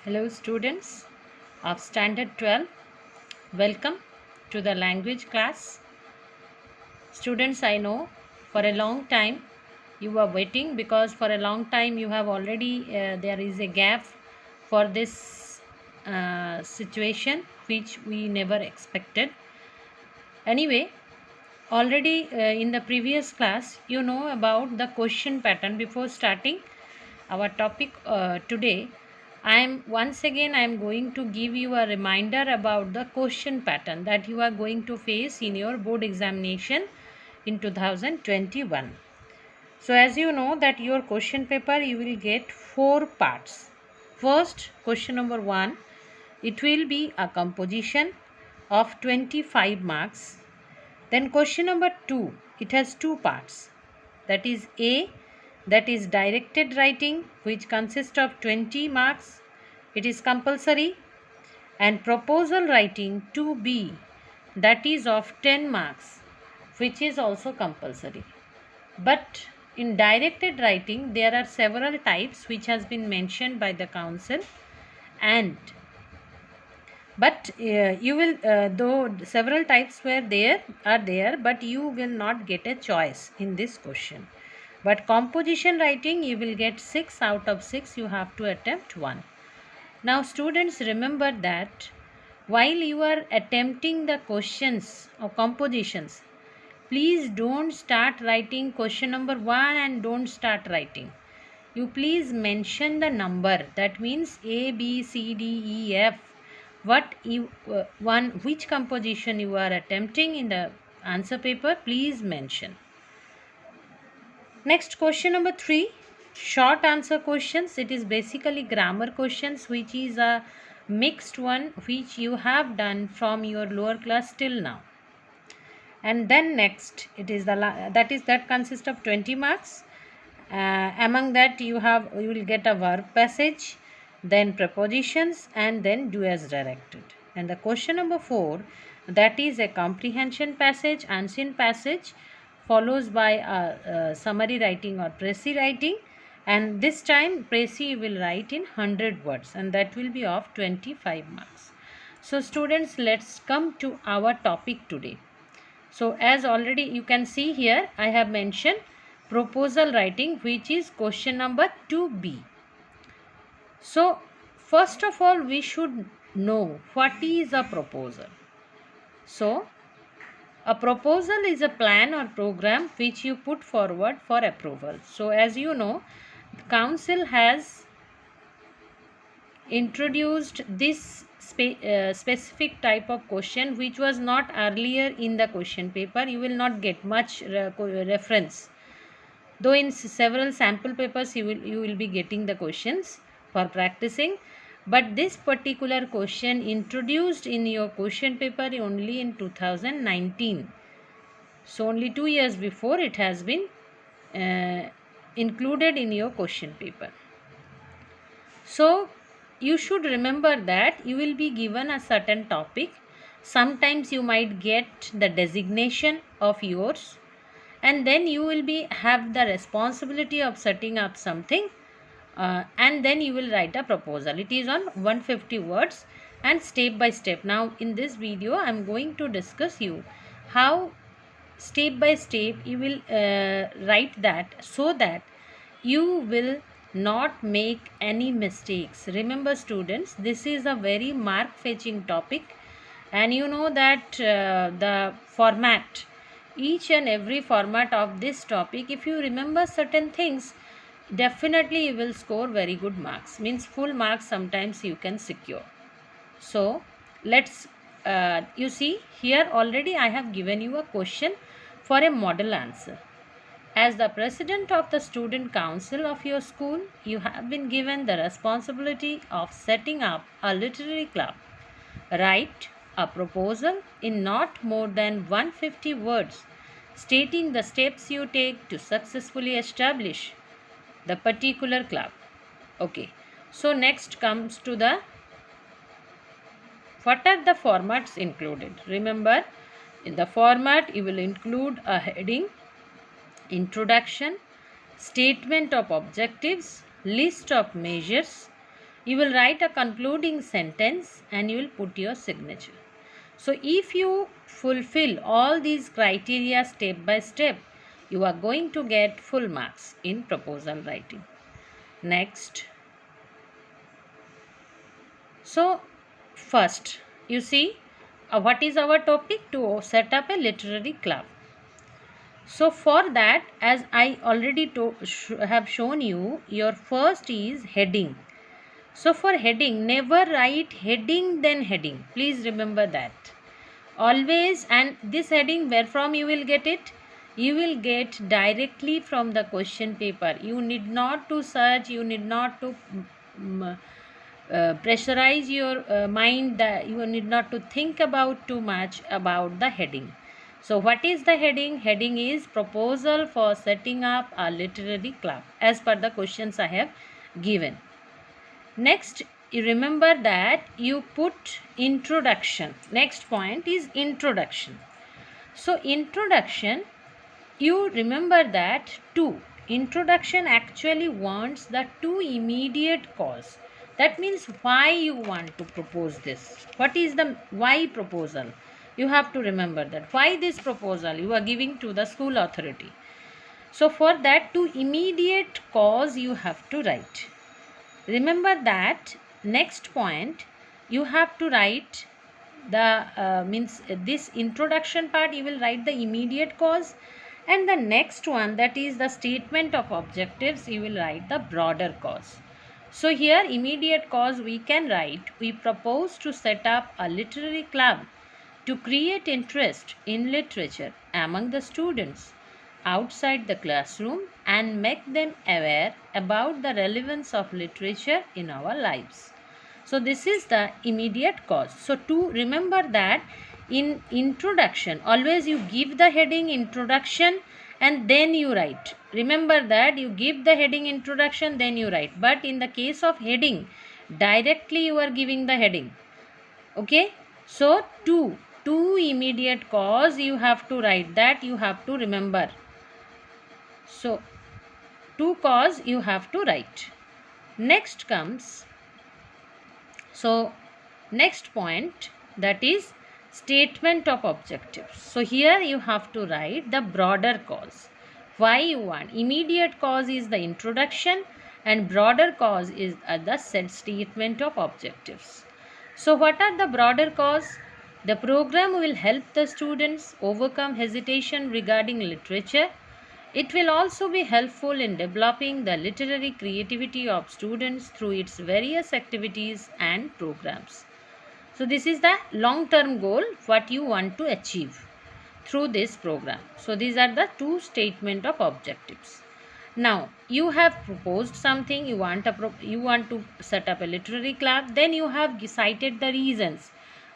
Hello, students of Standard 12. Welcome to the language class. Students, I know for a long time you are waiting because for a long time you have already, there is a gap for this situation which we never expected. Anyway, already in the previous class, you know about the question pattern. Before starting our topic today, I am going to give you a reminder about the question pattern that you are going to face in your board examination in 2021. So as you know that your question paper you will get four parts. First, question number 1, it will be a composition of 25 marks. Then question number 2, it has two parts. That is A, that is directed writing, which consists of 20 marks. It is compulsory. And proposal writing 2B, that is of 10 marks, which is also compulsory. But in directed writing, there are several types which has been mentioned by the council, and but you will though several types are there, but you will not get a choice in this question. But composition writing you will get 6 out of 6, you have to attempt one. Now students, remember that while you are attempting the questions or compositions, please don't start writing question number 1 and don't start writing. You please mention the number, that means A, B, C, D, E, F, what you which composition you are attempting in the answer paper, please mention. Next, question number 3, short answer questions. It is basically grammar questions, which is a mixed one which you have done from your lower class till now. And then next, it is that consists of 20 marks. Among that you will get a verb passage, then prepositions, and then do as directed. And the question number 4, that is a comprehension passage, unseen passage, follows by a summary writing or précis writing, and this time précis you will write in 100 words, and that will be of 25 marks. So students, let's come to our topic today. So as already you can see here, I have mentioned proposal writing, which is question number 2B. So first of all, we should know what is a proposal. So a proposal is a plan or program which you put forward for approval. So as you know, the council has introduced this specific type of question which was not earlier in the question paper. You will not get much reference, though in several sample papers you will be getting the questions for practicing, but this particular question introduced in your question paper only in 2019. So only 2 years before it has been included in your question paper. So you should remember that you will be given a certain topic. Sometimes you might get the designation of yours, and then you will have the responsibility of setting up something, and then you will write a proposal. It is on 150 words and step by step. Now in this video I am going to discuss you how step by step you will write that, so that you will not make any mistakes. Remember students, this is a very mark fetching topic, and you know that the format, each and every format of this topic, if you remember certain things, definitely you will score very good marks, means full marks sometimes you can secure. So let's you see here already I have given you a question for a model answer. As the president of the student council of your school, you have been given the responsibility of setting up a literary club. Write a proposal in not more than 150 words stating the steps you take to successfully establish the particular club. Okay, so next comes to the what are the formats included. Remember, in the format you will include a heading, introduction, statement of objectives, list of measures, You will write a concluding sentence and you will put your signature. So if you fulfill all these criteria step by step, you are going to get full marks in proposal writing. Next. So first, you see, what is our topic? To set up a literary club. So for that, as I already have shown you, your first is heading. So for heading, never write heading then heading. Please remember that. Always, and this heading, where from you will get it? You will get directly from the question paper. You need not to search, you need not to pressurize your mind, that you need not to think about too much about the heading. So what is the heading? Heading is proposal for setting up a literary club as per the questions I have given. Next, you remember that you put introduction. Next point is introduction. So introduction, you remember that introduction actually wants the two immediate cause. That means why you want to propose this. What is the why proposal? You have to remember that. Why this proposal you are giving to the school authority. So for that two immediate cause you have to write. Remember that next point you have to write the this introduction part, you will write the immediate cause, and the next one, that is the statement of objectives, you will write the broader cause. So here immediate cause we can write, we propose to set up a literary club to create interest in literature among the students outside the classroom and make them aware about the relevance of literature in our lives. So this is the immediate cause. So to remember that in introduction, always you give the heading introduction and then you write. Remember that you give the heading introduction, then you write. But in the case of heading, directly you are giving the heading. Okay. So two immediate cause you have to write, that you have to remember. So two cause you have to write. Next comes, so next point, that is statement of objectives. So here you have to write the broader cause. Why you want? Immediate cause is the introduction and broader cause is the set statement of objectives. So what are the broader cause? The program will help the students overcome hesitation regarding literature. It will also be helpful in developing the literary creativity of students through its various activities and programs. So this is the long-term goal, what you want to achieve through this program. So these are the two statement of objectives. Now you have proposed something, you want to set up a literary club, then you have cited the reasons,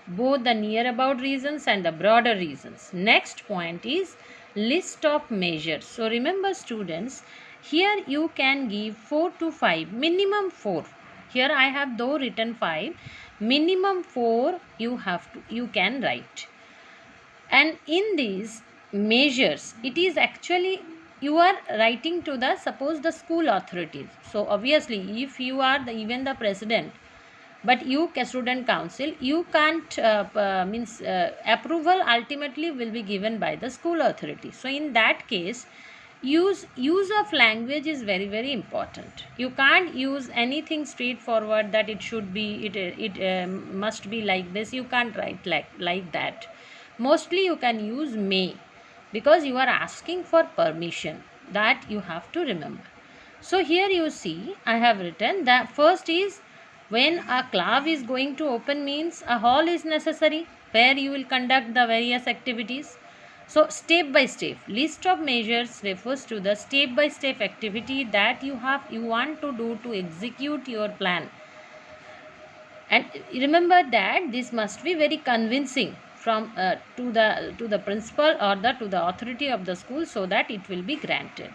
both the near about reasons and the broader reasons. Next point is list of measures. So remember students, here you can give 4 to 5, minimum 4. Here I have though written 5, minimum 4 you can write. And in these measures, it is actually you are writing to the, suppose the school authorities. So obviously if you are even the president, but you student council, you can't approval ultimately will be given by the school authority. So in that case, use of language is very, very important. You can't use anything straightforward that it should be, it must be like this. You can't write like that. Mostly you can use may, because you are asking for permission, that you have to remember. So here you see I have written that first is, when a club is going to open means a hall is necessary where you will conduct the various activities. So step by step, list of measures refers to the step by step activity that you want to do to execute your plan. And remember that this must be very convincing from to the principal or to the authority of the school, so that it will be granted.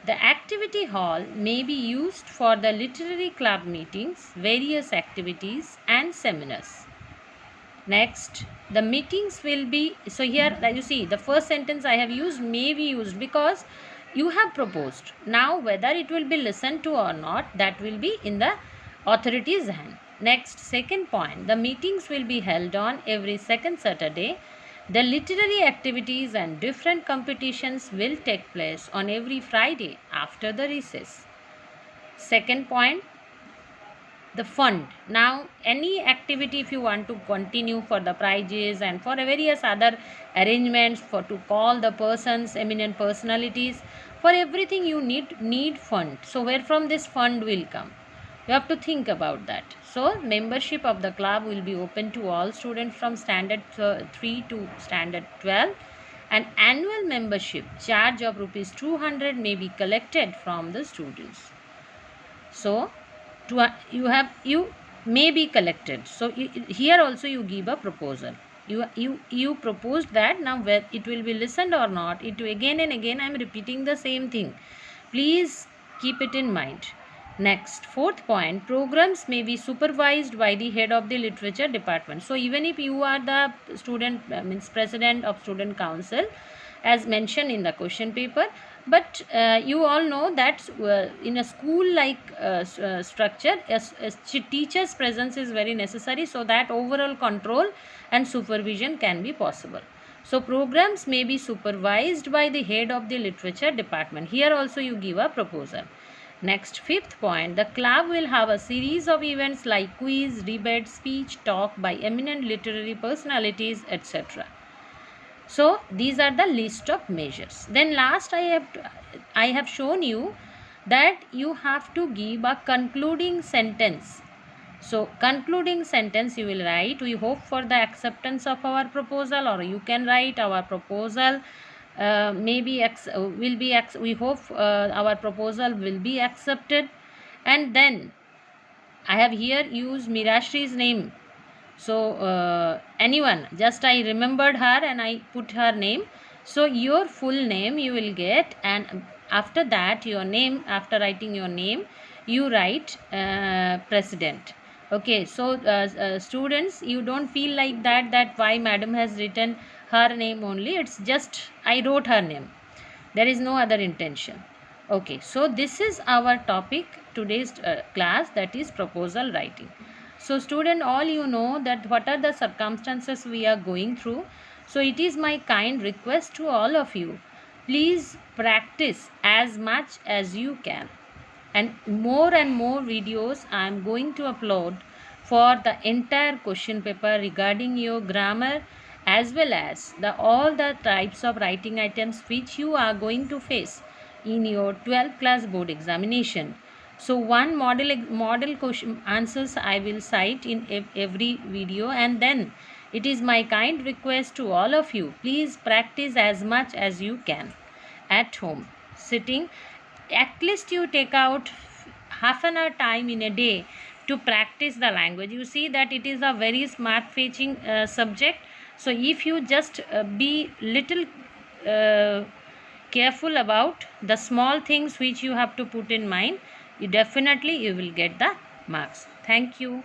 The activity hall may be used for the literary club meetings, various activities and seminars. Next, the meetings will be, so here you see the first sentence I have used may be used because you have proposed. Now whether it will be listened to or not, that will be in the authority's hand. Next, second point, the meetings will be held on every second Saturday. The literary activities and different competitions will take place on every Friday after the recess. Second point, the fund. Now, any activity if you want to continue for the prizes and for various other arrangements for to call the persons, eminent personalities, for everything you need fund. So where from this fund will come? You have to think about that. So membership of the club will be open to all students from standard 3 to standard 12. An annual membership charge of rupees 200 may be collected from the students. So you may be collected. So here also you give a proposal. You proposed that. Now whether it will be listened or not, it again and again I am repeating the same thing. Please keep it in mind. Next, fourth point, programs may be supervised by the head of the literature department. So even if you are the student means president of student council, as mentioned in the question paper, but you all know that in a school like structure, a teacher's presence is very necessary, so that overall control and supervision can be possible. So programs may be supervised by the head of the literature department. Here also you give a proposal. Next, fifth point, the club will have a series of events like quiz, debate, speech, talk by eminent literary personalities, etc. So these are the list of measures. Then last I have shown you that you have to give a concluding sentence. So concluding sentence you will write, we hope for the acceptance of our proposal, or you can write our proposal we hope our proposal will be accepted. And then I have here used Mirashri's name. So anyone, just I remembered her and I put her name. So your full name you will get, and after that your name, after writing your name you write president. Okay, so students, you don't feel like that why madam has written her name only. It's just I wrote her name. There is no other intention. Okay, so this is our topic today's class, that is proposal writing. So student, all you know that what are the circumstances we are going through. So it is my kind request to all of you, please practice as much as you can, and more videos I am going to upload for the entire question paper regarding your grammar, as well as all the types of writing items which you are going to face in your 12th class board examination. So one model question answers I will cite in every video, and then it is my kind request to all of you, please practice as much as you can at home sitting. At least you take out half an hour time in a day to practice the language. You see that it is a very smart fetching subject. So if you just be little careful about the small things which you have to put in mind, you will get the marks. Thank you.